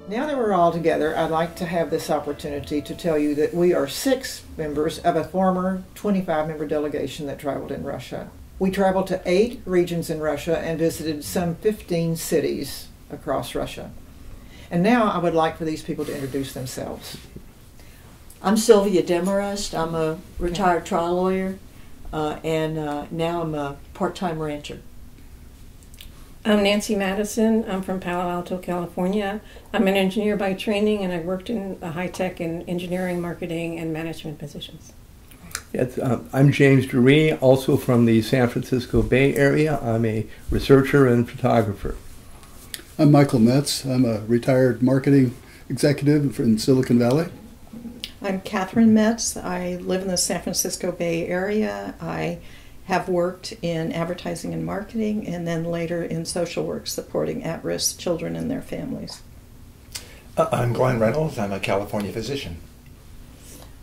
Now that we're all together, I'd like to have this opportunity to tell you that we are 6 members of a former 25-member delegation that traveled in Russia. We traveled to 8 regions in Russia and visited some 15 cities across Russia. And now I would like for these people to introduce themselves. I'm Sylvia Demarest. I'm a retired trial lawyer, and now I'm a part-time rancher. I'm Nancy Madison. I'm from Palo Alto, California. I'm an engineer by training, and I've worked in high-tech and engineering, marketing, and management positions. Yes, I'm James Dury, also from the San Francisco Bay Area. I'm a researcher and photographer. I'm Michael Metz. I'm a retired marketing executive in Silicon Valley. I'm Catherine Metz. I live in the San Francisco Bay Area. I have worked in advertising and marketing, and then later in social work supporting at-risk children and their families. I'm Glenn Reynolds. I'm a California physician.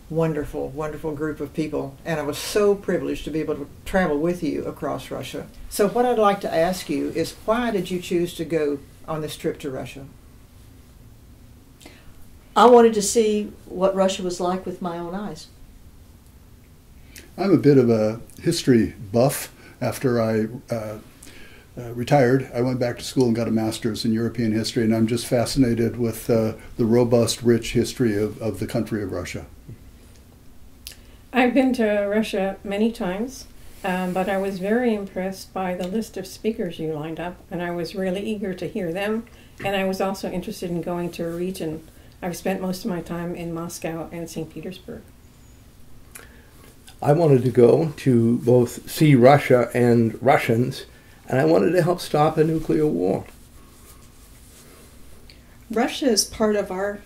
Wonderful, wonderful group of people, and I was so privileged to be able to travel with you across Russia. So what I'd like to ask you is, why did you choose to go on this trip to Russia? I wanted to see what Russia was like with my own eyes. I'm a bit of a history buff. After I retired, I went back to school and got a master's in European history, and I'm just fascinated with the robust, rich history of the country of Russia. I've been to Russia many times, but I was very impressed by the list of speakers you lined up, and I was really eager to hear them, and I was also interested in going to a region. I've spent most of my time in Moscow and St. Petersburg. I wanted to go to both see Russia and Russians, and I wanted to help stop a nuclear war. Russia is part of our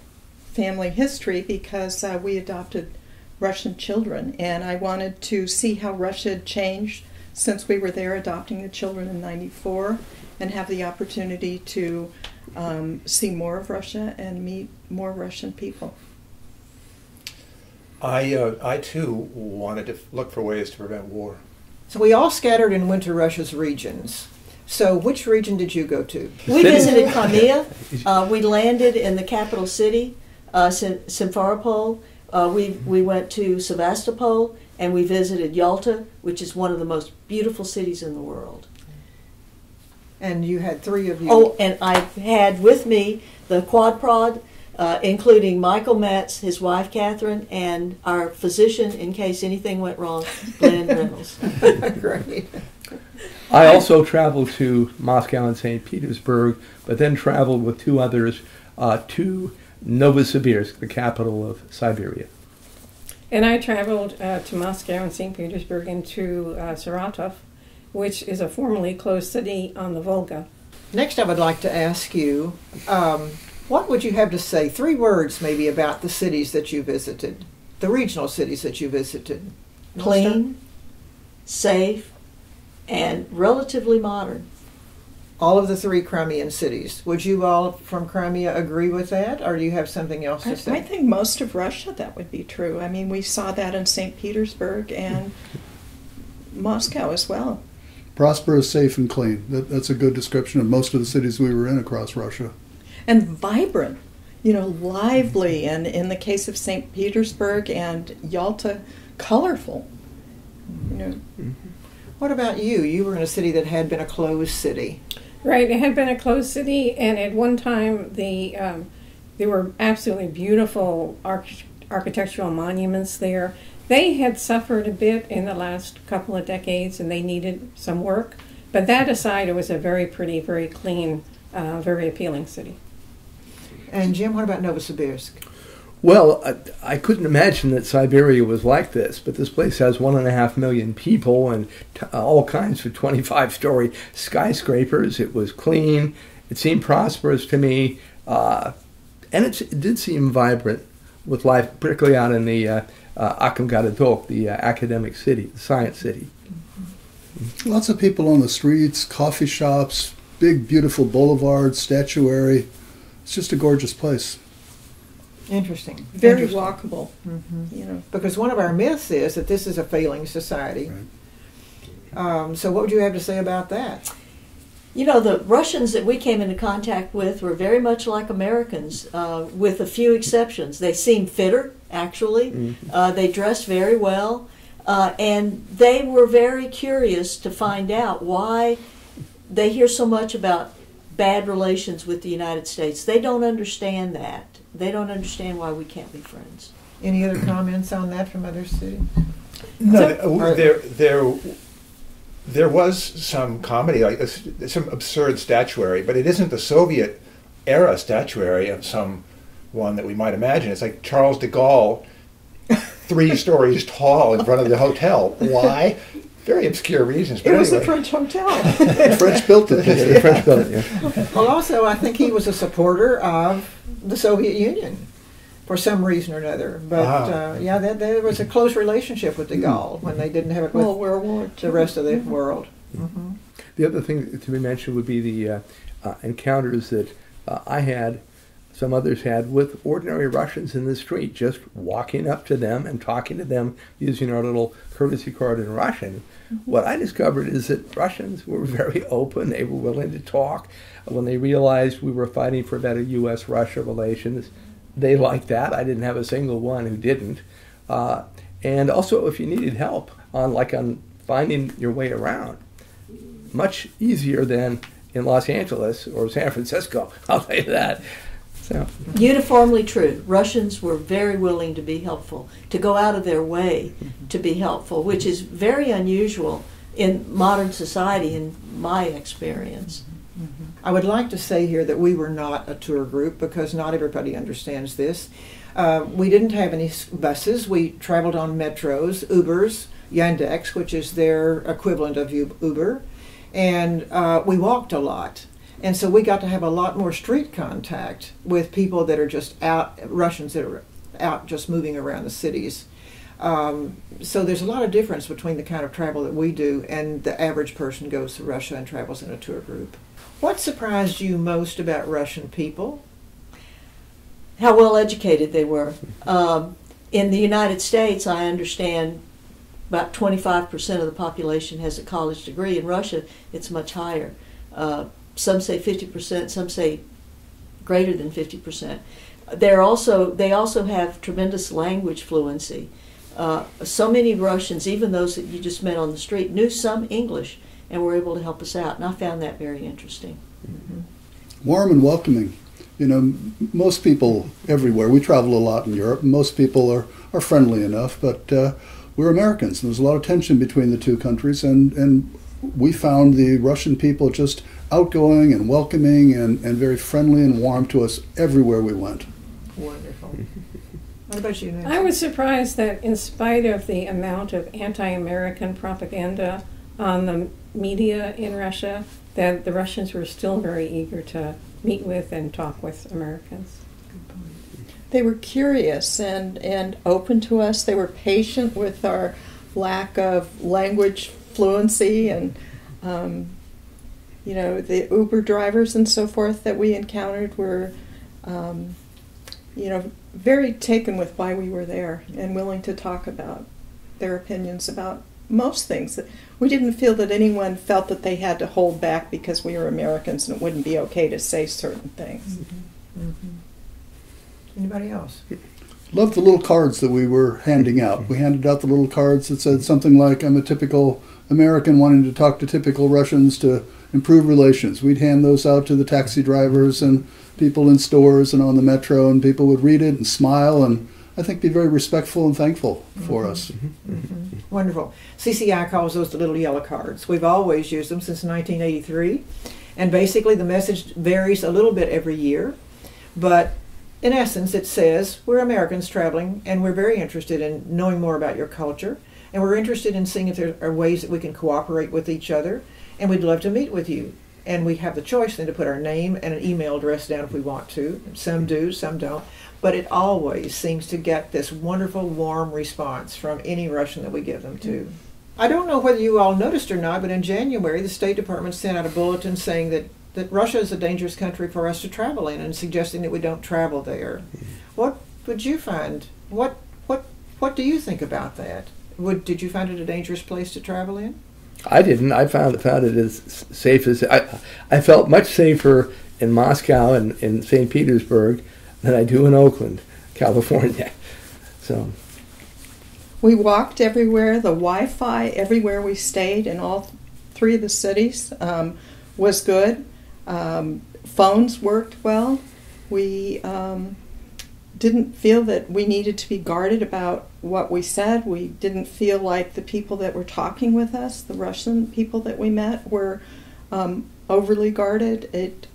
family history because we adopted Russian children, and I wanted to see how Russia had changed since we were there adopting the children in '94, and have the opportunity to see more of Russia and meet more Russian people. I too wanted to look for ways to prevent war. So we all scattered and went to Russia's regions. So which region did you go to? We visited Crimea. We landed in the capital city, Simferopol. We went to Sevastopol, and we visited Yalta, which is one of the most beautiful cities in the world. And you had 3 of you. Oh, and I had with me the quad prod, including Michael Metz, his wife Catherine, and our physician, in case anything went wrong, Glenn Reynolds. Great. I also traveled to Moscow and St. Petersburg, but then traveled with 2 others to Novosibirsk, the capital of Siberia. And I traveled to Moscow and St. Petersburg and to Saratov, which is a formerly closed city on the Volga. Next, I would like to ask you, what would you have to say, 3 words maybe, about the cities that you visited, the regional cities that you visited? Clean, safe, and relatively modern. All of the 3 Crimean cities. Would you all from Crimea agree with that, or do you have something else to say? I think most of Russia that would be true. I mean, we saw that in St. Petersburg and Moscow as well. Prosperous, safe, and clean. That's a good description of most of the cities we were in across Russia. And vibrant, lively, and in the case of St. Petersburg and Yalta, colorful. What about you? You were in a city that had been a closed city. Right, it had been a closed city, and at one time there were absolutely beautiful architectural monuments there. They had suffered a bit in the last couple of decades, and they needed some work. But that aside, it was a very pretty, very clean, very appealing city. And Jim, what about Novosibirsk? Well, I couldn't imagine that Siberia was like this, but this place has 1.5 million people and all kinds of 25-story skyscrapers. It was clean. It seemed prosperous to me, and it did seem vibrant with life, particularly out in the Akhmedgadok, the academic city, the science city. Lots of people on the streets, coffee shops, big, beautiful boulevards, statuary. It's just a gorgeous place. Interesting. Very Interesting. walkable. Mm-hmm. Because one of our myths is that this is a failing society. Right. So what would you have to say about that? You know, the Russians that we came into contact with were very much like Americans, with a few exceptions. They seemed fitter, actually. They dressed very well. And they were very curious to find out why they hear so much about bad relations with the United States. They don't understand that. They don't understand why we can't be friends. Any other comments on that from other cities? No, there was some comedy, like some absurd statuary, but it isn't the Soviet era statuary of some one that we might imagine. It's like Charles de Gaulle, 3 stories tall in front of the hotel. Why? Very obscure reasons. But It was anyway. a French hotel. French built it. The French built it, yeah. Well, also, I think he was a supporter of the Soviet Union for some reason or another. But yeah, there was a close relationship with de Gaulle when they didn't have it with World War II. the rest of the world. Mm-hmm. The other thing to be mentioned would be the encounters that I had, some others had, with ordinary Russians in the street, just walking up to them and talking to them using our little courtesy card in Russian. What I discovered is that Russians were very open. They were willing to talk. When they realized we were fighting for better U.S.-Russia relations, they liked that. I didn't have a single one who didn't. And also, if you needed help on finding your way around, much easier than in Los Angeles or San Francisco, I'll tell you that. So. Uniformly true. Russians were very willing to be helpful, to go out of their way to be helpful, which is very unusual in modern society in my experience. I would like to say here that we were not a tour group because not everybody understands this. We didn't have any buses. We traveled on metros, Ubers, Yandex, which is their equivalent of Uber, and we walked a lot. And so we got to have a lot more street contact with people that are just out, Russians that are out just moving around the cities. So there's a lot of difference between the kind of travel that we do and the average person goes to Russia and travels in a tour group. What surprised you most about Russian people? How well educated they were. In the United States, I understand about 25% of the population has a college degree. In Russia, it's much higher. Some say 50%, some say greater than 50%. They also have tremendous language fluency. So many Russians, even those that you just met on the street, knew some English and were able to help us out, and I found that very interesting. Warm and welcoming. You know, most people everywhere, we travel a lot in Europe, and most people are friendly enough, but we're Americans, and there's a lot of tension between the two countries, and we found the Russian people just outgoing and welcoming and very friendly and warm to us everywhere we went. Wonderful. What about you, Nancy? I was surprised that in spite of the amount of anti-American propaganda on the media in Russia, that the Russians were still very eager to meet with and talk with Americans. They were curious and open to us. They were patient with our lack of language fluency and you know, the Uber drivers and so forth that we encountered were you know, very taken with why we were there and willing to talk about their opinions about most things. We didn't feel that anyone felt that they had to hold back because we were Americans and it wouldn't be okay to say certain things. Anybody else? Loved the little cards that we were handing out. We handed out the little cards that said something like, I'm a typical American wanting to talk to typical Russians to improve relations. We'd hand those out to the taxi drivers and people in stores and on the metro, and people would read it and smile and I think be very respectful and thankful for us. Wonderful. CCI calls those the little yellow cards. We've always used them since 1983, and basically the message varies a little bit every year, but in essence it says we're Americans traveling and we're very interested in knowing more about your culture, and we're interested in seeing if there are ways that we can cooperate with each other, and we'd love to meet with you. And we have the choice then to put our name and an email address down if we want to. Some do, some don't. But it always seems to get this wonderful, warm response from any Russian that we give them to. I don't know whether you all noticed or not, but in January, the State Department sent out a bulletin saying that Russia is a dangerous country for us to travel in and suggesting that we don't travel there. What would you find? What do you think about that? Did you find it a dangerous place to travel in? I didn't. I found it as safe as I felt much safer in Moscow and in St. Petersburg than I do in Oakland, California. So we walked everywhere. The Wi-Fi everywhere we stayed in all three of the cities was good. Phones worked well. We didn't feel that we needed to be guarded about what we said. We didn't feel like the people that were talking with us, the Russian people that we met, were overly guarded. It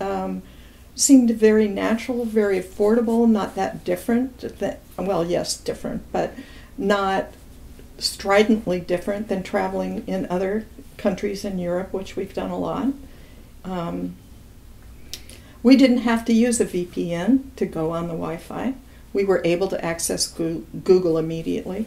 seemed very natural, very affordable, not that different. Well, yes, different, but not stridently different than traveling in other countries in Europe, which we've done a lot. We didn't have to use a VPN to go on the Wi-Fi. We were able to access Google immediately.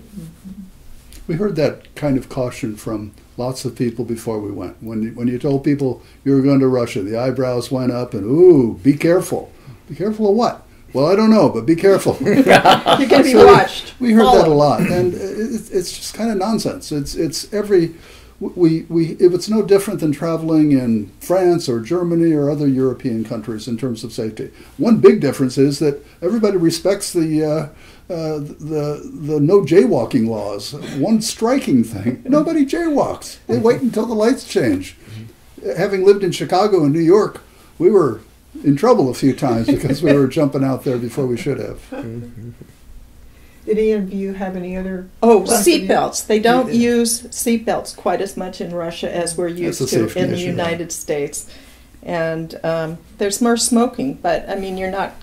We heard that kind of caution from lots of people before we went. When you told people you were going to Russia, the eyebrows went up and, ooh, be careful. Be careful of what? Well, I don't know, but be careful. You're going to be watched. We heard that a lot, and it's just kind of nonsense. It's no different than traveling in France or Germany or other European countries in terms of safety. One big difference is that everybody respects the no jaywalking laws. One striking thing: nobody jaywalks. They wait until the lights change. Having lived in Chicago and New York, we were in trouble a few times because we were jumping out there before we should have. Did any of you have any other? Seatbelts. They don't use seatbelts quite as much in Russia as we're used to in the United States. And there's more smoking, but I mean, you're not,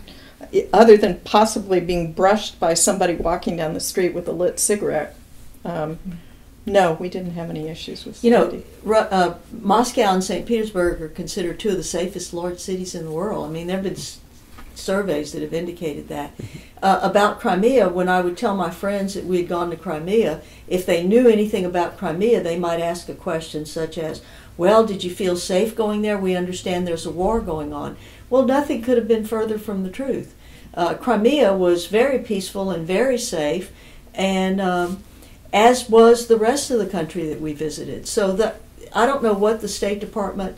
other than possibly being brushed by somebody walking down the street with a lit cigarette. No, we didn't have any issues with safety. Moscow and St. Petersburg are considered two of the safest large cities in the world. I mean, there have been surveys that have indicated that. About Crimea, when I would tell my friends that we had gone to Crimea, if they knew anything about Crimea, they might ask a question such as, well, did you feel safe going there? We understand there's a war going on. Well, nothing could have been further from the truth. Crimea was very peaceful and very safe, and as was the rest of the country that we visited. So I don't know what the State Department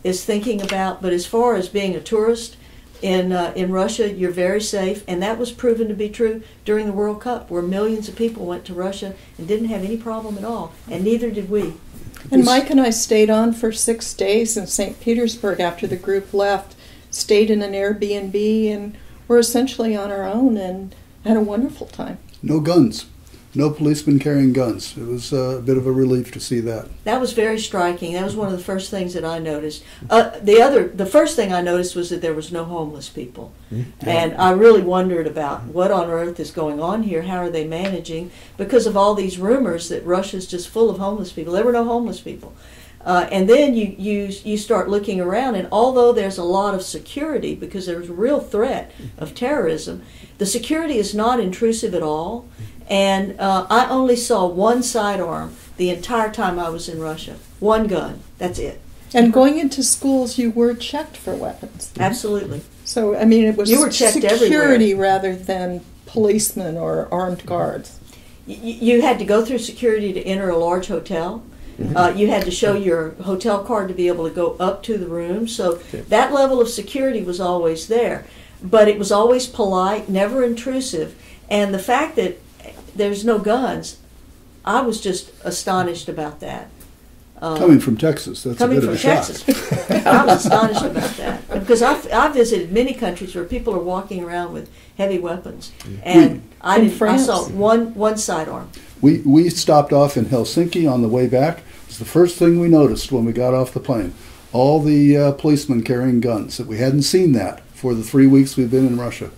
is thinking about, but as far as being a tourist in Russia, you're very safe, and that was proven to be true during the World Cup, where millions of people went to Russia and didn't have any problem at all, and neither did we. And Mike and I stayed on for 6 days in St. Petersburg after the group left, stayed in an Airbnb, and were essentially on our own and had a wonderful time. No guns. No policemen carrying guns. It was a bit of a relief to see that. That was very striking. That was one of the first things that I noticed. The first thing I noticed was that there was no homeless people. Mm-hmm. And I really wondered about what on earth is going on here. How are they managing? Because of all these rumors that Russia's just full of homeless people. There were no homeless people. And then you start looking around, and although there's a lot of security, because there's a real threat of terrorism, the security is not intrusive at all. And I only saw one sidearm the entire time I was in Russia. One gun. That's it. And going into schools, you were checked for weapons. Absolutely. So, I mean, it was you were checked security everywhere, rather than policemen or armed guards. You had to go through security to enter a large hotel. You had to show your hotel card to be able to go up to the room. So that level of security was always there. But it was always polite, never intrusive. And the fact that there's no guns, I was just astonished about that. Coming from Texas, that's a bit of a shock. I was astonished about that. Because I visited many countries where people are walking around with heavy weapons. And I saw one sidearm. We stopped off in Helsinki on the way back. It was the first thing we noticed when we got off the plane. All the policemen carrying guns. We hadn't seen that for the 3 weeks we've been in Russia.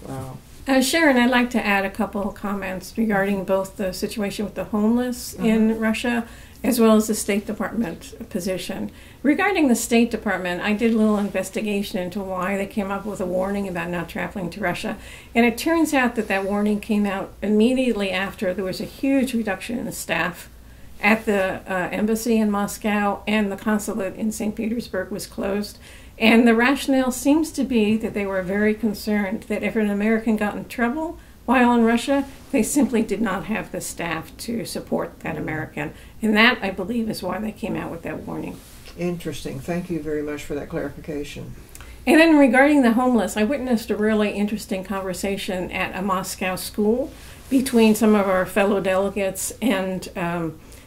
Wow. Sharon, I'd like to add a couple of comments regarding both the situation with the homeless in Russia as well as the State Department position. Regarding the State Department, I did a little investigation into why they came up with a warning about not traveling to Russia. And it turns out that warning came out immediately after there was a huge reduction in the staff at the embassy in Moscow, and the consulate in St. Petersburg was closed. And the rationale seems to be that they were very concerned that if an American got in trouble, while in Russia, they simply did not have the staff to support that American. And that, I believe, is why they came out with that warning. Interesting. Thank you very much for that clarification. And then regarding the homeless, I witnessed a really interesting conversation at a Moscow school between some of our fellow delegates and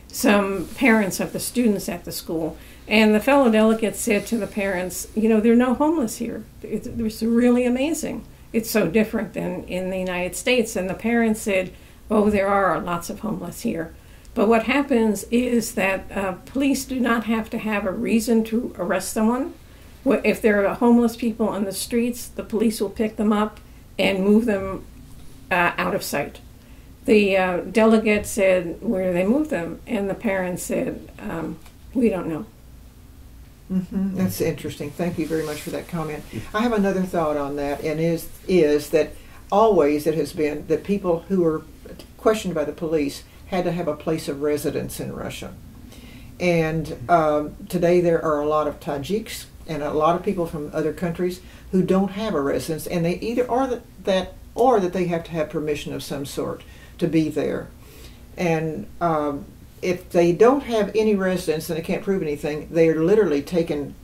some parents of the students at the school. And the fellow delegates said to the parents, you know, there are no homeless here. It's really amazing. It's so different than in the United States. And the parents said, oh, there are lots of homeless here. But what happens is that police do not have to have a reason to arrest someone. If there are homeless people on the streets, the police will pick them up and move them out of sight. The delegate said, where do they move them? And the parents said, we don't know. Mm-hmm. That's interesting. Thank you very much for that comment. I have another thought on that, and is that always it has been that people who are questioned by the police had to have a place of residence in Russia. And today there are a lot of Tajiks and a lot of people from other countries who don't have a residence, and they either are that or that they have to have permission of some sort to be there. And if they don't have any residence and they can't prove anything, they are literally taken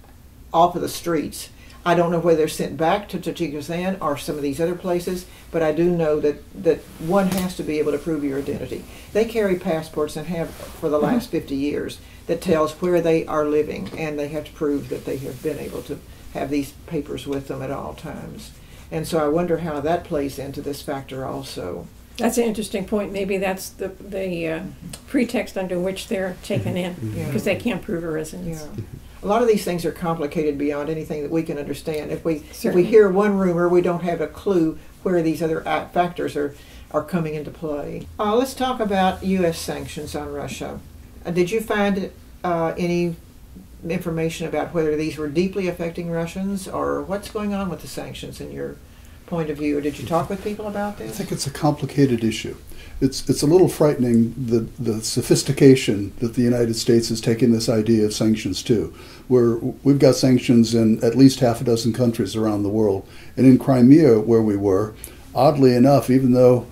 off of the streets. I don't know whether they're sent back to Tajikistan or some of these other places, but I do know that one has to be able to prove your identity. They carry passports and have for the last 50 years that tells where they are living, and they have to prove that they have been able to have these papers with them at all times. And so I wonder how that plays into this factor also. That's an interesting point. Maybe that's the pretext under which they're taken in, because they can't prove a residence. Yeah. A lot of these things are complicated beyond anything that we can understand. If we Certainly. hear one rumor, we don't have a clue where these other factors are coming into play. Let's talk about U.S. sanctions on Russia. Did you find any information about whether these were deeply affecting Russians, or what's going on with the sanctions in your point of view? Or did you talk with people about this? I think it's a complicated issue. It's a little frightening, the sophistication that the United States has taken this idea of sanctions to. We've got sanctions in at least half a dozen countries around the world. And in Crimea, where we were, oddly enough, even though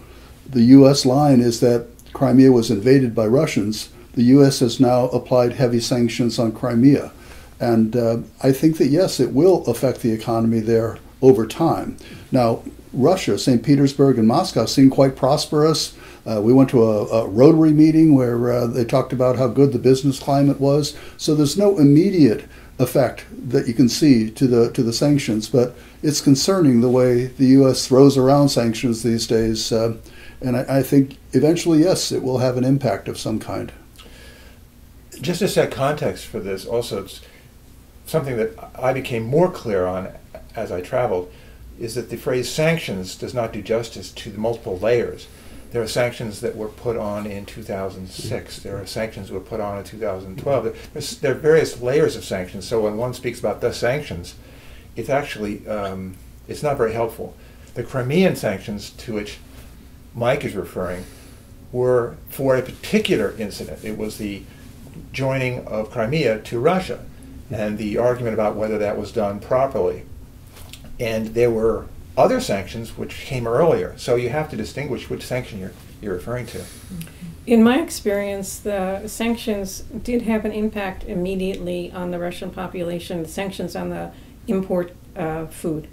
the U.S. line is that Crimea was invaded by Russians, the U.S. has now applied heavy sanctions on Crimea. And I think that, yes, it will affect the economy there over time. Now, Russia, St. Petersburg and Moscow seem quite prosperous. We went to a Rotary meeting where they talked about how good the business climate was. So there's no immediate effect that you can see to the sanctions, but it's concerning the way the U.S. throws around sanctions these days. And I think eventually, yes, it will have an impact of some kind. Just to set context for this, also, it's something that I became more clear on as I traveled, is that the phrase sanctions does not do justice to the multiple layers. There are sanctions that were put on in 2006. There are sanctions that were put on in 2012. There are various layers of sanctions. So when one speaks about the sanctions, it's actually it's not very helpful. The Crimean sanctions to which Mike is referring were for a particular incident. It was the joining of Crimea to Russia and the argument about whether that was done properly. And there were other sanctions which came earlier. So you have to distinguish which sanction you're referring to. In my experience, the sanctions did have an impact immediately on the Russian population, the sanctions on the import food.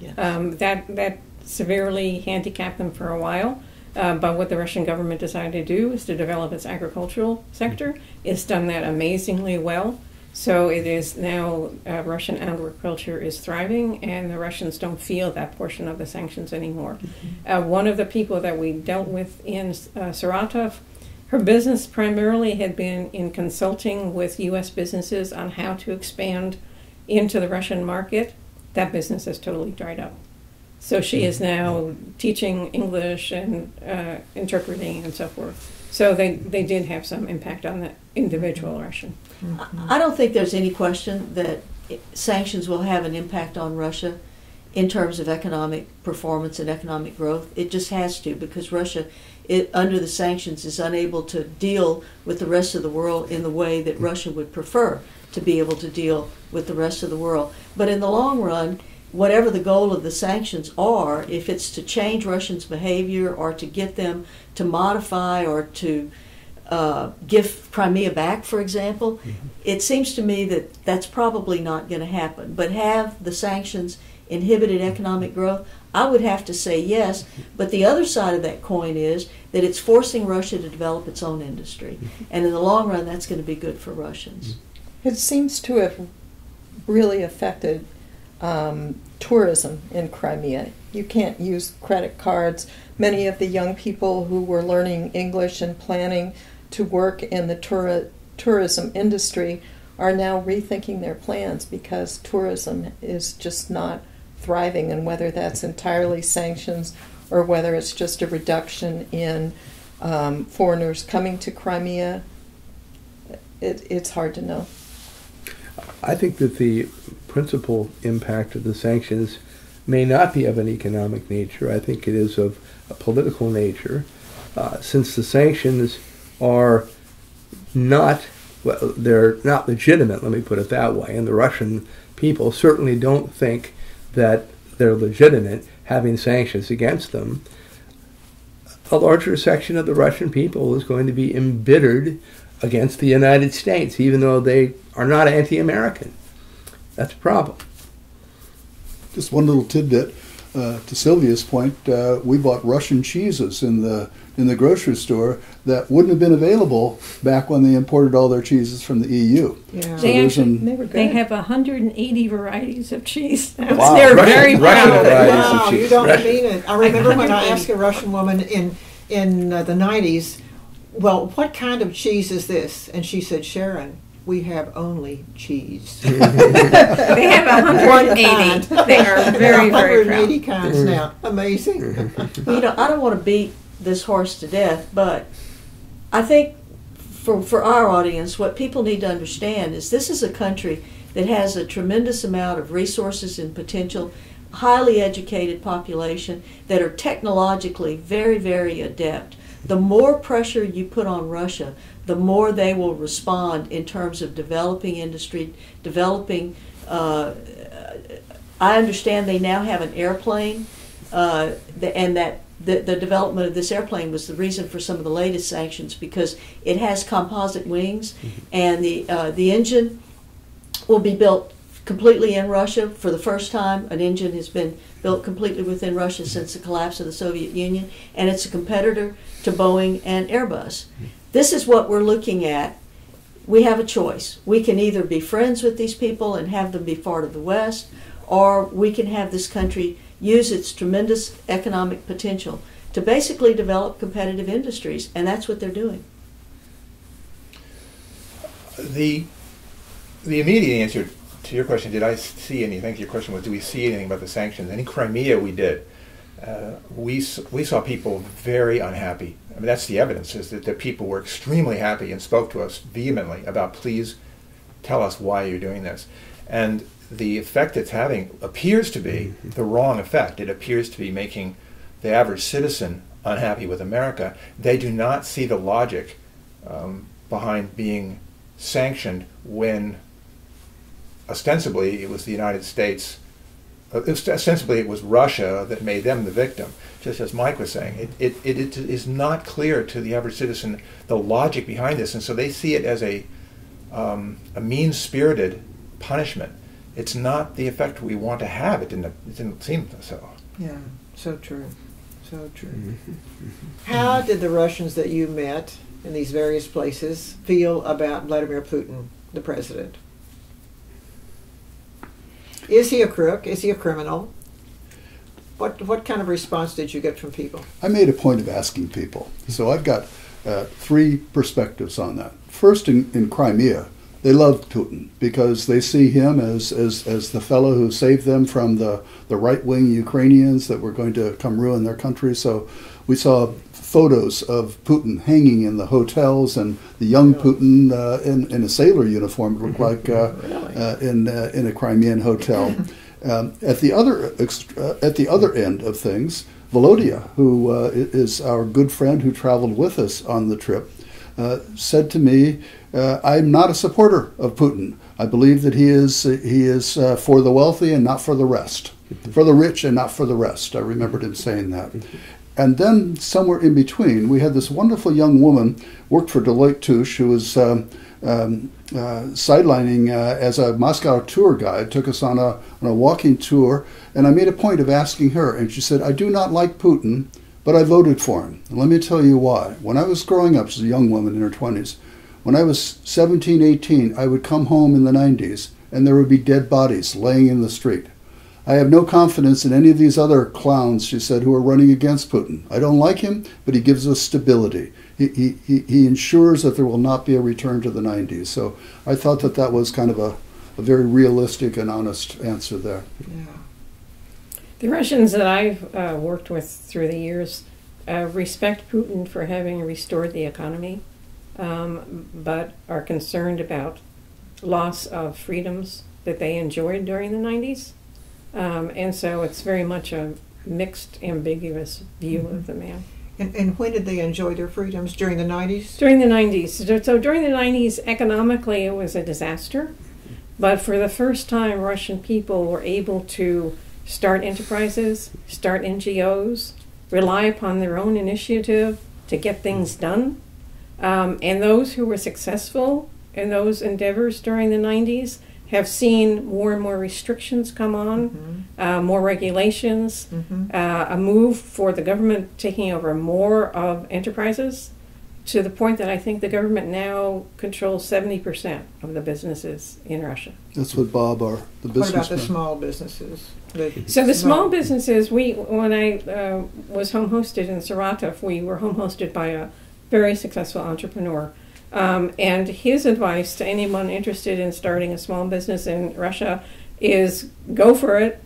Yes. That severely handicapped them for a while. But what the Russian government decided to do is to develop its agricultural sector. It's done that amazingly well. So it is now, Russian agriculture is thriving, and the Russians don't feel that portion of the sanctions anymore. One of the people that we dealt with in Saratov, her business primarily had been in consulting with U.S. businesses on how to expand into the Russian market. That business has totally dried up. So she is now teaching English and interpreting and so forth. So they did have some impact on the individual Russian. I don't think there's any question that sanctions will have an impact on Russia in terms of economic performance and economic growth. It just has to, because Russia, under the sanctions, is unable to deal with the rest of the world in the way that Russia would prefer to be able to deal with the rest of the world. But in the long run, whatever the goal of the sanctions are, if it's to change Russians' behavior or to get them to modify or to give Crimea back, for example, it seems to me that that's probably not going to happen. But have the sanctions inhibited economic growth? I would have to say yes, but the other side of that coin is that it's forcing Russia to develop its own industry. And in the long run, that's going to be good for Russians. It seems to have really affected tourism in Crimea. You can't use credit cards. Many of the young people who were learning English and planning to work in the tourism industry are now rethinking their plans because tourism is just not thriving, and whether that's entirely sanctions or whether it's just a reduction in foreigners coming to Crimea, it's hard to know. I think that the principal impact of the sanctions may not be of an economic nature. I think it is of a political nature. Since the sanctions are not, well, they're not legitimate, let me put it that way, and the Russian people certainly don't think that they're legitimate having sanctions against them, a larger section of the Russian people is going to be embittered against the United States, even though they are not anti-American. That's a problem. Just one little tidbit to Sylvia's point. We bought Russian cheeses in the grocery store that wouldn't have been available back when they imported all their cheeses from the EU. Yeah. So They have 180 varieties of cheese. Wow. They're Russian- very Russian proud of it. varieties. Wow, of you cheese. don't Russian- mean it. I remember when I asked a Russian woman in the 90s, well, what kind of cheese is this? And she said, Sharon, we have only cheese. They have 180. They are very, very 180 proud. kinds now. Amazing. You know, I don't want to beat this horse to death, but I think for our audience, what people need to understand is this is a country that has a tremendous amount of resources and potential, highly educated population that are technologically very, very adept. The more pressure you put on Russia, the more they will respond in terms of developing industry, developing. I understand they now have an airplane, and that the development of this airplane was the reason for some of the latest sanctions because it has composite wings, and the engine will be built completely in Russia for the first time. An engine has been built completely within Russia since the collapse of the Soviet Union, and it's a competitor to Boeing and Airbus. This is what we're looking at. We have a choice. We can either be friends with these people and have them be part of the West, or we can have this country use its tremendous economic potential to basically develop competitive industries, and that's what they're doing. The immediate answer to your question, did I see anything? I think your question was, do we see anything about the sanctions? And in Crimea, we did. We saw people very unhappy. I mean, that's the evidence, is that the people were extremely happy and spoke to us vehemently about, please tell us why you're doing this. And the effect it's having appears to be the wrong effect. It appears to be making the average citizen unhappy with America. They do not see the logic behind being sanctioned when ostensibly it was the United States, ostensibly it was Russia that made them the victim. Just as Mike was saying, it is not clear to the average citizen the logic behind this, and so they see it as a mean-spirited punishment. It's not the effect we want to have. It didn't seem so. Yeah, so true. So true. How did the Russians that you met in these various places feel about Vladimir Putin, the president? Is he a crook? Is he a criminal? What kind of response did you get from people? I made a point of asking people. So I've got three perspectives on that. First, in Crimea, they love Putin because they see him as the fellow who saved them from the right-wing Ukrainians that were going to come ruin their country. So we saw photos of Putin hanging in the hotels, and the young Putin in a sailor uniform looked like in a Crimean hotel. At the other end of things, Volodya, who is our good friend who traveled with us on the trip, said to me, "I'm not a supporter of Putin. I believe that he is for the wealthy and not for the rest." for the rich and not for the rest. I remembered him saying that. And then somewhere in between, we had this wonderful young woman, worked for Deloitte Touche, who was sidelining as a Moscow tour guide, took us on a walking tour, and I made a point of asking her, and she said, "I do not like Putin, but I voted for him. And let me tell you why. When I was growing up, she's a young woman in her 20s, when I was 17, 18, I would come home in the 90s, and there would be dead bodies laying in the street. I have no confidence in any of these other clowns," she said, "who are running against Putin. I don't like him, but he gives us stability. He ensures that there will not be a return to the 90s. So I thought that that was kind of a very realistic and honest answer there. Yeah. The Russians that I've worked with through the years respect Putin for having restored the economy, but are concerned about loss of freedoms that they enjoyed during the 90s. And so it's very much a mixed, ambiguous view of the man. And when did they enjoy their freedoms? During the 90s? During the 90s. So during the 90s, economically, it was a disaster. But for the first time, Russian people were able to start enterprises, start NGOs, rely upon their own initiative to get things done. And those who were successful in those endeavors during the 90s have seen more and more restrictions come on, more regulations, a move for the government taking over more of enterprises, to the point that I think the government now controls 70% of the businesses in Russia. That's what Bob are, the businessman. What about the small businesses? So the small businesses, when I was home hosted in Saratov, we were home hosted by a very successful entrepreneur. And his advice to anyone interested in starting a small business in Russia is go for it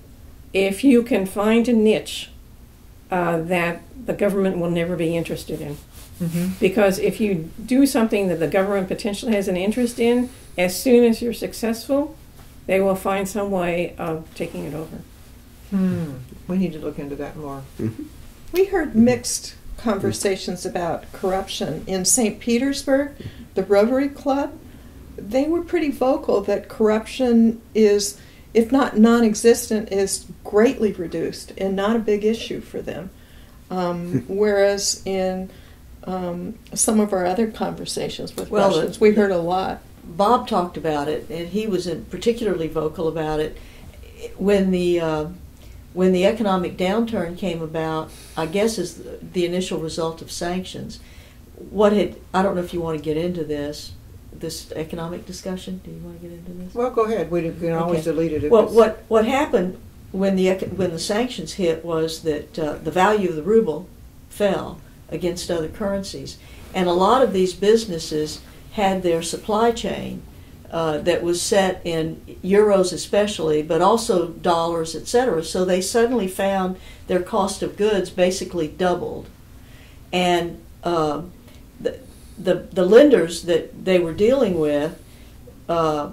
if you can find a niche that the government will never be interested in. Because if you do something that the government potentially has an interest in, as soon as you're successful, they will find some way of taking it over. We need to look into that more. We heard mixed conversations about corruption in St. Petersburg, the Rotary Club. They were pretty vocal that corruption is, if not non-existent, is greatly reduced and not a big issue for them. Whereas in some of our other conversations with Russians, we heard a lot. Bob talked about it, and he was particularly vocal about it when the economic downturn came about, I guess as the initial result of sanctions. I don't know if you want to get into this economic discussion. Do you want to get into this? Well, go ahead. We can always delete it. Well, what happened when the sanctions hit was that the value of the ruble fell against other currencies, and a lot of these businesses had their supply chain that was set in euros especially, but also dollars, etc. So they suddenly found their cost of goods basically doubled. And the lenders that they were dealing with, our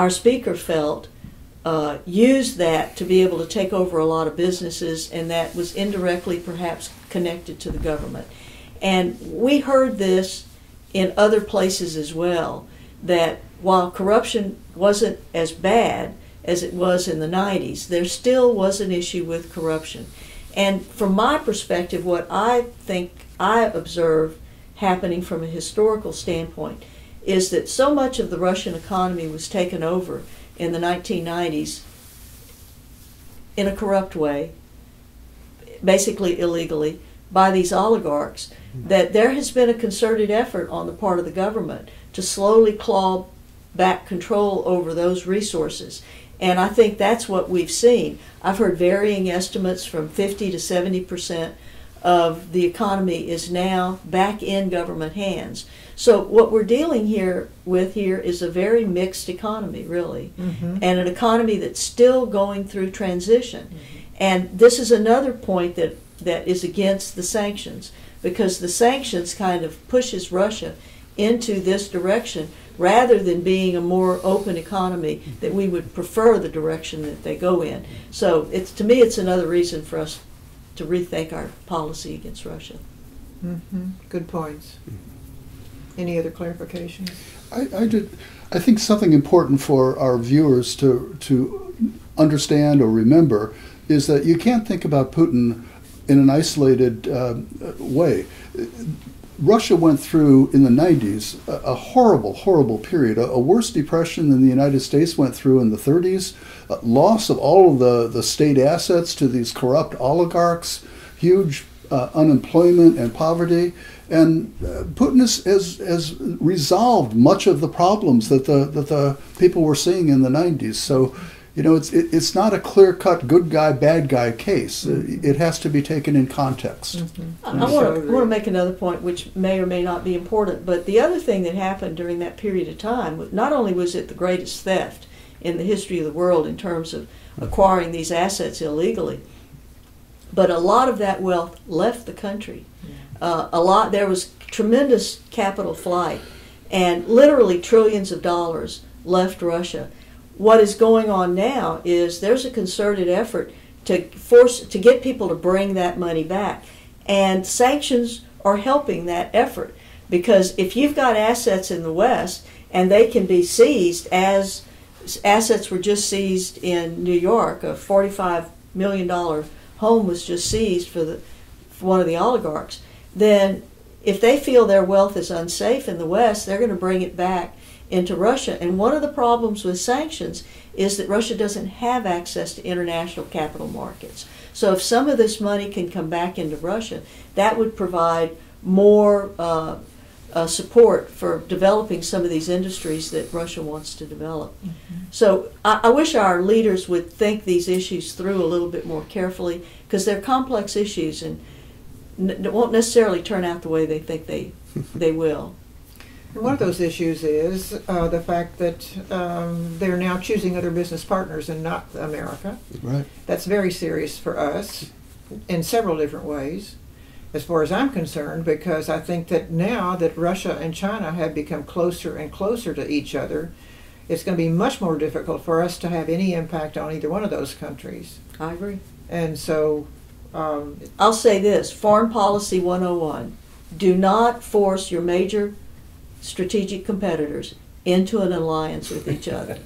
speaker felt, used that to be able to take over a lot of businesses, and that was indirectly perhaps connected to the government. And we heard this in other places as well, that while corruption wasn't as bad as it was in the 90s, there still was an issue with corruption. And from my perspective, what I think I observe happening from a historical standpoint is that so much of the Russian economy was taken over in the 1990s in a corrupt way, basically illegally, by these oligarchs, that there has been a concerted effort on the part of the government to slowly claw back control over those resources. And I think that's what we've seen. I've heard varying estimates from 50 to 70% of the economy is now back in government hands. So what we're dealing with here is a very mixed economy, really, and an economy that's still going through transition. And this is another point that is against the sanctions, because the sanctions kind of pushes Russia into this direction rather than being a more open economy that we would prefer the direction that they go in. So to me, it's another reason for us to rethink our policy against Russia. Good points. Any other clarifications? I think something important for our viewers to understand or remember is that you can't think about Putin in an isolated way. Russia went through, in the 90s, a horrible, horrible period, a worse depression than the United States went through in the 30s, loss of all of the state assets to these corrupt oligarchs, huge unemployment and poverty. And Putin has resolved much of the problems that the people were seeing in the 90s. So, you know, it's not a clear-cut good guy, bad guy case. It has to be taken in context. Mm-hmm. I want to make another point, which may or may not be important, but the other thing that happened during that period of time, not only was it the greatest theft in the history of the world in terms of acquiring these assets illegally, but a lot of that wealth left the country. There was tremendous capital flight, and literally trillions of dollars left Russia. What is going on now is there's a concerted effort to get people to bring that money back, and sanctions are helping that effort, because if you've got assets in the West and they can be seized, as assets were just seized in New York, a $45 million home was just seized for one of the oligarchs, then if they feel their wealth is unsafe in the West, they're going to bring it back into Russia. And one of the problems with sanctions is that Russia doesn't have access to international capital markets. So if some of this money can come back into Russia, that would provide more support for developing some of these industries that Russia wants to develop. Mm-hmm. So I wish our leaders would think these issues through a little bit more carefully, because they're complex issues and won't necessarily turn out the way they think they will. And one of those issues is the fact that they're now choosing other business partners and not America. Right. That's very serious for us in several different ways, as far as I'm concerned, because I think that now that Russia and China have become closer and closer to each other, it's going to be much more difficult for us to have any impact on either one of those countries. I agree. And so I'll say this, Foreign Policy 101, do not force your major strategic competitors into an alliance with each other.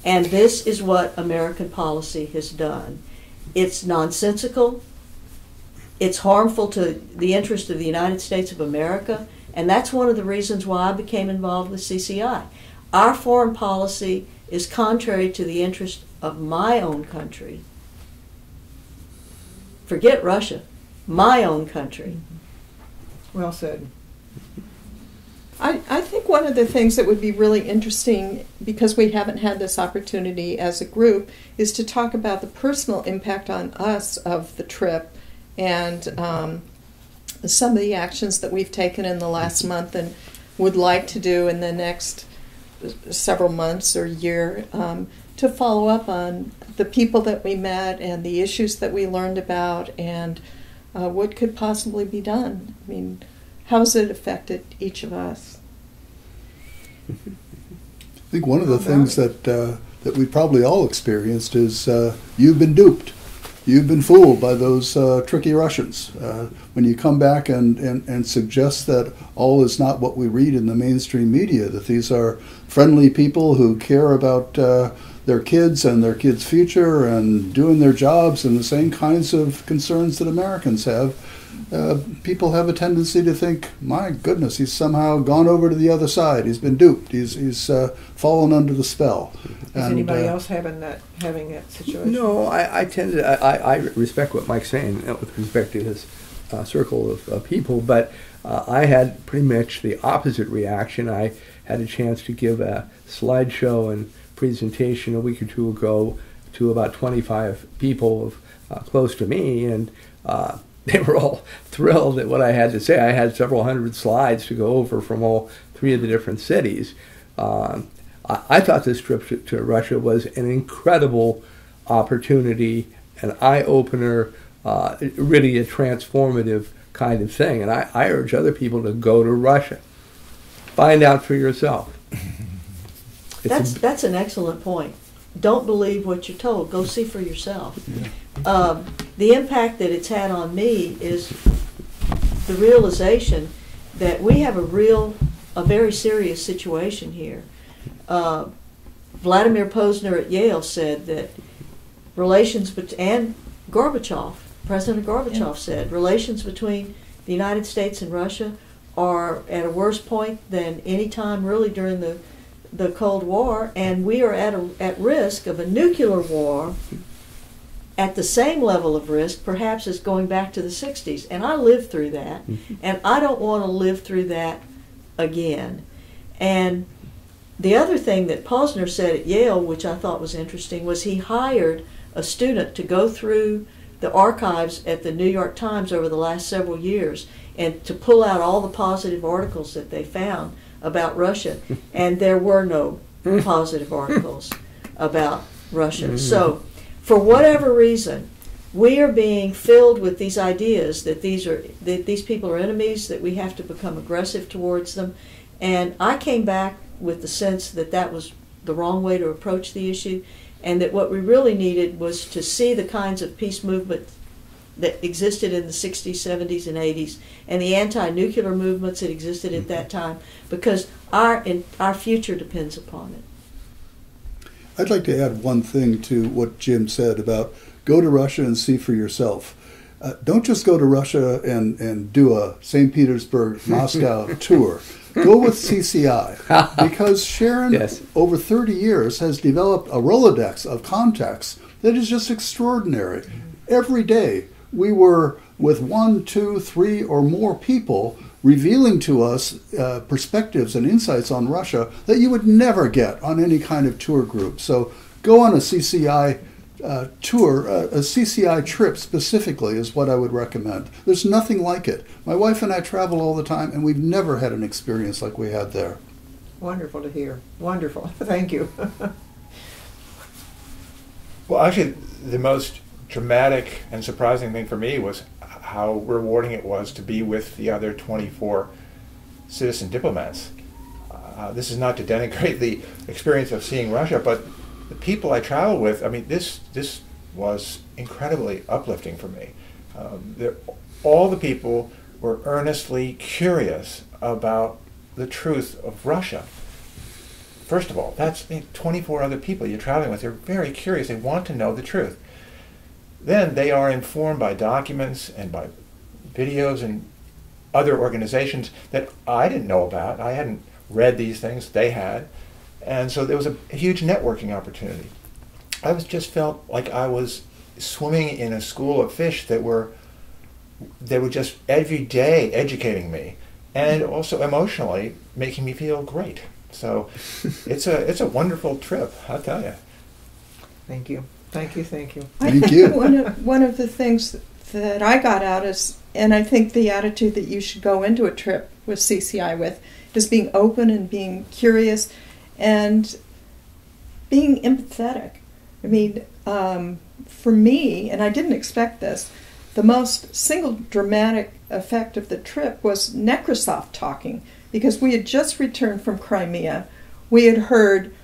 And this is what American policy has done. It's nonsensical, it's harmful to the interest of the United States of America, and that's one of the reasons why I became involved with CCI. Our foreign policy is contrary to the interest of my own country. Forget Russia, my own country. well said. I think one of the things that would be really interesting, because we haven't had this opportunity as a group, is to talk about the personal impact on us of the trip and some of the actions that we've taken in the last month and would like to do in the next several months or year to follow up on the people that we met and the issues that we learned about and what could possibly be done. I mean, how's it affected each of us? I think one of the things that we probably all experienced is you've been duped. You've been fooled by those tricky Russians. When you come back and suggest that all is not what we read in the mainstream media, that these are friendly people who care about their kids and their kids' future and doing their jobs and the same kinds of concerns that Americans have, people have a tendency to think, my goodness, he's somehow gone over to the other side. He's been duped. He's fallen under the spell. Is anybody else having that situation? No, I tend to. I respect what Mike's saying with respect to his circle of people, but I had pretty much the opposite reaction. I had a chance to give a slideshow and presentation a week or two ago to about 25 people close to me, and they were all thrilled at what I had to say. I had several hundred slides to go over from all three of the different cities. I thought this trip to Russia was an incredible opportunity, an eye-opener, really a transformative kind of thing. And I urge other people to go to Russia. Find out for yourself. That's an excellent point. Don't believe what you're told. Go see for yourself. Yeah. The impact that it's had on me is the realization that we have a very serious situation here. Vladimir Posner at Yale said that and President Gorbachev said, relations between the United States and Russia are at a worse point than any time really during the Cold War, and we are at risk of a nuclear war at the same level of risk, perhaps as going back to the 60s. And I lived through that, and I don't want to live through that again. And the other thing that Posner said at Yale, which I thought was interesting, was he hired a student to go through the archives at the New York Times over the last several years and to pull out all the positive articles that they found about Russia. And there were no positive articles about Russia. So, for whatever reason, we are being filled with these ideas that these people are enemies, that we have to become aggressive towards them. And I came back with the sense that that was the wrong way to approach the issue, and that what we really needed was to see the kinds of peace movement that existed in the 60s, 70s, and 80s, and the anti-nuclear movements that existed at that time, because our future depends upon it. I'd like to add one thing to what Jim said about go to Russia and see for yourself. Don't just go to Russia and do a St. Petersburg, Moscow tour. Go with CCI, because Sharon, over 30 years, has developed a Rolodex of contacts that is just extraordinary. Every day, we were with 1, 2, 3, or more people revealing to us perspectives and insights on Russia that you would never get on any kind of tour group. So go on a CCI tour, a CCI trip specifically is what I would recommend. There's nothing like it. My wife and I travel all the time, and we've never had an experience like we had there. Wonderful to hear. Wonderful. Thank you. Well, actually, the most dramatic and surprising thing for me was how rewarding it was to be with the other 24 citizen diplomats. This is not to denigrate the experience of seeing Russia, but the people I traveled with, I mean, this was incredibly uplifting for me. All the people were earnestly curious about the truth of Russia. First of all, that's 24 other people you're traveling with. They're very curious. They want to know the truth. Then they are informed by documents and by videos and other organizations that I didn't know about. I hadn't read these things. They had. And so there was a huge networking opportunity. I just felt like I was swimming in a school of fish they were just every day educating me and also emotionally making me feel great. So it's a wonderful trip, I'll tell you. Thank you. Thank you. Thank you. I think one of the things that I got out is, and I think the attitude that you should go into a trip with CCI with, is being open and being curious and being empathetic. I mean, for me, and I didn't expect this, the most single dramatic effect of the trip was Nekrasov talking, because we had just returned from Crimea. We had heard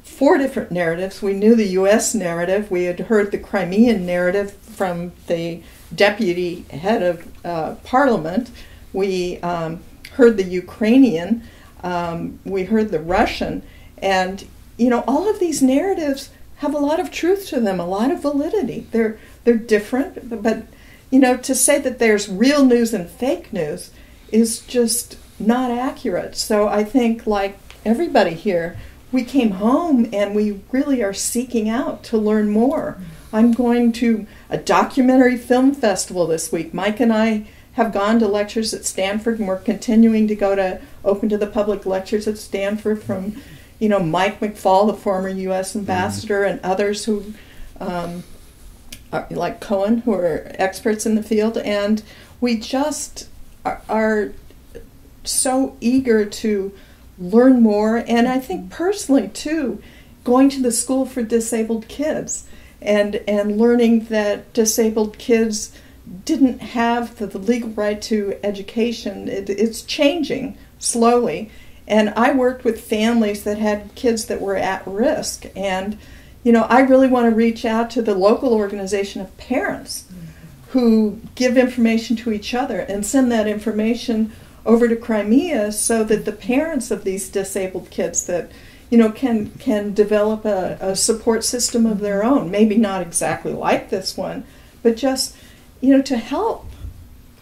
4 different narratives. We knew the U.S. narrative. We had heard the Crimean narrative from the deputy head of parliament. We heard the Ukrainian. We heard the Russian. And, all of these narratives have a lot of truth to them, a lot of validity. They're different, but, to say that there's real news and fake news is just not accurate. So I think, like everybody here, we came home and we really are seeking out to learn more. I'm going to a documentary film festival this week. Mike and I have gone to lectures at Stanford, and we're continuing to go to open to the public lectures at Stanford from, Mike McFall, the former U.S. ambassador, and others who, are, like Cohen, who are experts in the field. And we just are so eager to learn more, and I think personally too, going to the School for Disabled Kids and learning that disabled kids didn't have the legal right to education. It's changing slowly, and I worked with families that had kids that were at risk, and I really want to reach out to the local organization of parents who give information to each other and send that information over to Crimea so that the parents of these disabled kids that, can develop a support system of their own. Maybe not exactly like this one, but just to help.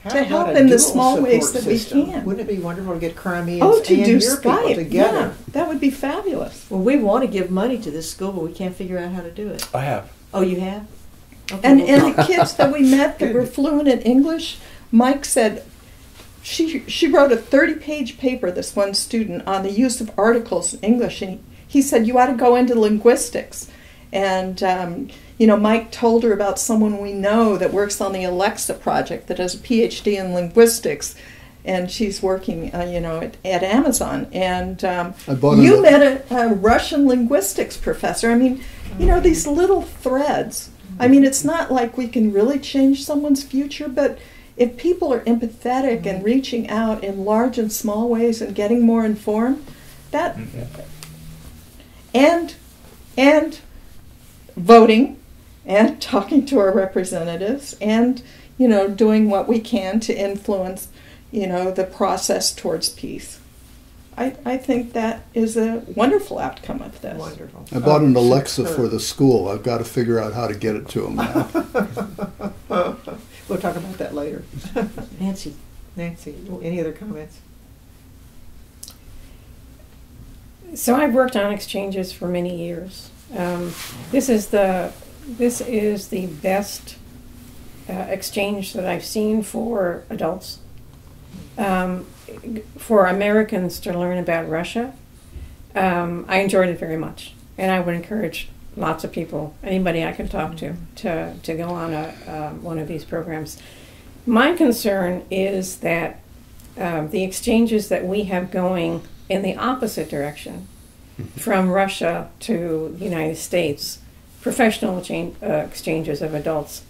To help in the small ways that we can. Wouldn't it be wonderful to get Crimeans and your people together? Yeah, that would be fabulous. Well, we want to give money to this school, but we can't figure out how to do it. I have. Oh, you have? Okay, And the kids that we met that were fluent in English, Mike said she wrote a 30-page paper, this one student, on the use of articles in English, and he said you ought to go into linguistics. And Mike told her about someone we know that works on the Alexa project that has a PhD in linguistics, and she's working, at Amazon. And you met a Russian linguistics professor. I mean, these little threads. I mean, it's not like we can really change someone's future, but if people are empathetic and reaching out in large and small ways and getting more informed, that and voting and talking to our representatives and doing what we can to influence the process towards peace. I think that is a wonderful outcome of this. Wonderful. I bought an Alexa for the school. I've got to figure out how to get it to them now. We'll talk about that later. Nancy, any other comments? So I've worked on exchanges for many years. This is the best exchange that I've seen for adults, for Americans to learn about Russia. I enjoyed it very much, and I would encourage lots of people, anybody I can talk to go on one of these programs. My concern is that the exchanges that we have going in the opposite direction, from Russia to the United States, professional exchanges of adults,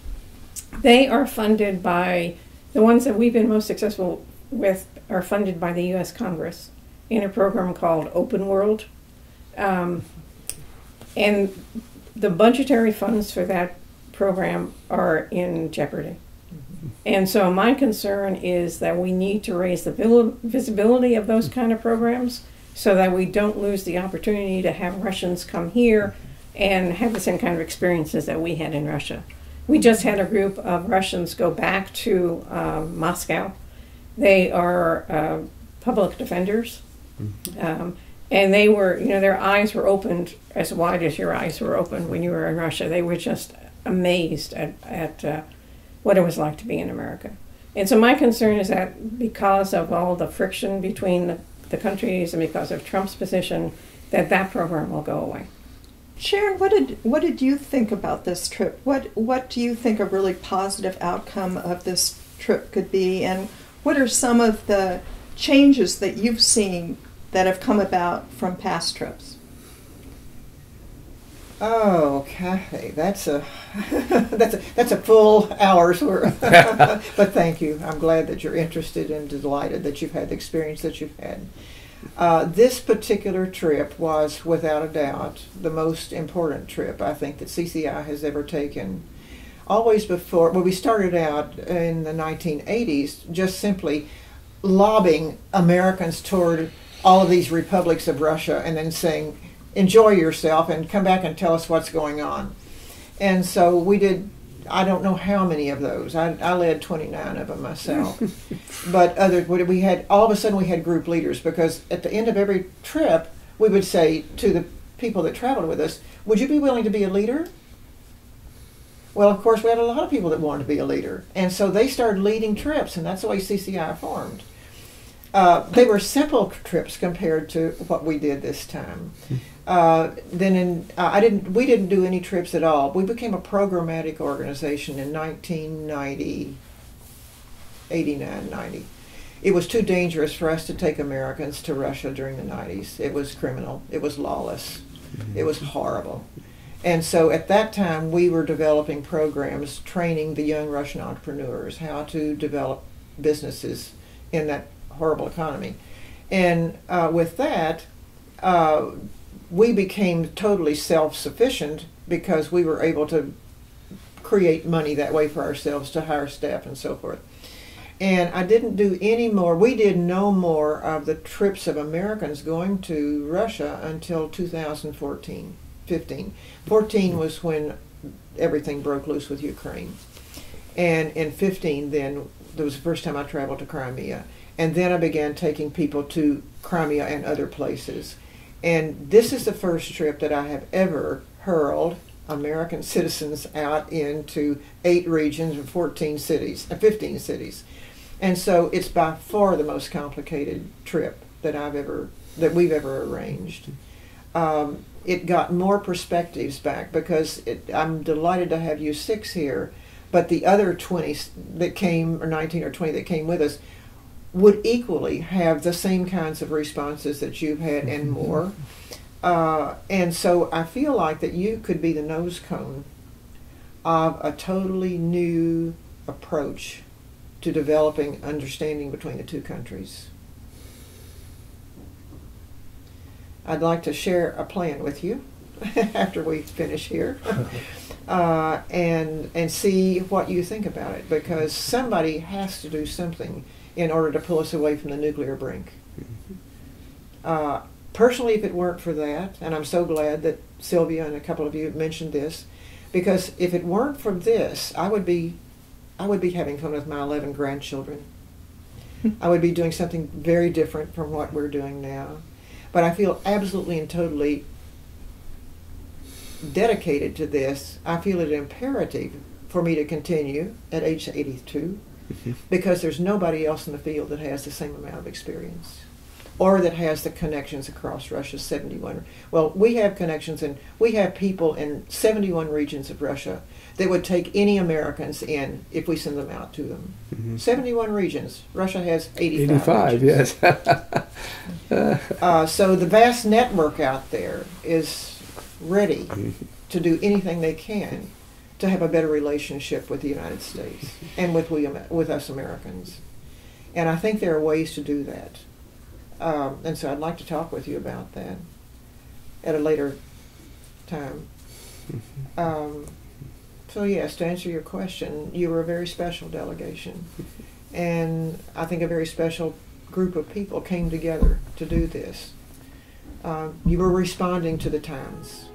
they are funded by, the ones that we've been most successful with are funded by the U.S. Congress in a program called Open World. And the budgetary funds for that program are in jeopardy. And so my concern is that we need to raise the visibility of those kind of programs so that we don't lose the opportunity to have Russians come here and have the same kind of experiences that we had in Russia. We just had a group of Russians go back to Moscow. They are public defenders. And they were, their eyes were opened as wide as your eyes were open when you were in Russia. They were just amazed at what it was like to be in America. And so my concern is that because of all the friction between the countries and because of Trump's position, that program will go away. Sharon, what did you think about this trip? What do you think a really positive outcome of this trip could be, and what are some of the changes that you've seen that have come about from past trips? Oh, Kathy, that's a full hour's worth. But thank you. I'm glad that you're interested and delighted that you've had the experience that you've had. This particular trip was, without a doubt, the most important trip I think that CCI has ever taken. Always before, we started out in the 1980s just simply lobbying Americans toward all of these republics of Russia and then saying, enjoy yourself and come back and tell us what's going on. And so we did, I don't know how many of those. I led 29 of them myself. But we had, all of a sudden we had group leaders, because at the end of every trip we would say to the people that traveled with us, would you be willing to be a leader? Well, of course, we had a lot of people that wanted to be a leader. And so they started leading trips, and that's the way CCI formed. They were simple trips compared to what we did this time. We didn't do any trips at all. We became a programmatic organization in 1990, 89, 90. It was too dangerous for us to take Americans to Russia during the 90s. It was criminal. It was lawless. It was horrible. And so at that time, we were developing programs training the young Russian entrepreneurs how to develop businesses in that horrible economy. And with that, we became totally self-sufficient because we were able to create money that way for ourselves to hire staff and so forth. And I didn't do any more. We did no more of the trips of Americans going to Russia until 2014, 15. 14 was when everything broke loose with Ukraine. And in 15, then, that was the first time I traveled to Crimea. And then I began taking people to Crimea and other places. And this is the first trip that I have ever hurled American citizens out into 8 regions and 14 cities, 15 cities. And so it's by far the most complicated trip that we've ever arranged. It got more perspectives back because I'm delighted to have you 6 here, but the other 20 that came, or 19 or 20 that came with us, would equally have the same kinds of responses that you've had and more. And so I feel like that you could be the nose cone of a totally new approach to developing understanding between the 2 countries. I'd like to share a plan with you after we finish here and see what you think about it, because somebody has to do something in order to pull us away from the nuclear brink. Personally, if it weren't for that, and I'm so glad that Sylvia and a couple of you mentioned this, because if it weren't for this, I would be having fun with my 11 grandchildren. I would be doing something very different from what we're doing now. But I feel absolutely and totally dedicated to this. I feel it imperative for me to continue at age 82 because there's nobody else in the field that has the same amount of experience or that has the connections across Russia's 71. Well, we have connections and we have people in 71 regions of Russia that would take any Americans in if we send them out to them. 71 regions. Russia has 85 yes. So the vast network out there is ready to do anything they can to have a better relationship with the United States and with us Americans. And I think there are ways to do that. And so I'd like to talk with you about that at a later time. So yes, to answer your question, you were a very special delegation. And I think a very special group of people came together to do this. You were responding to the times.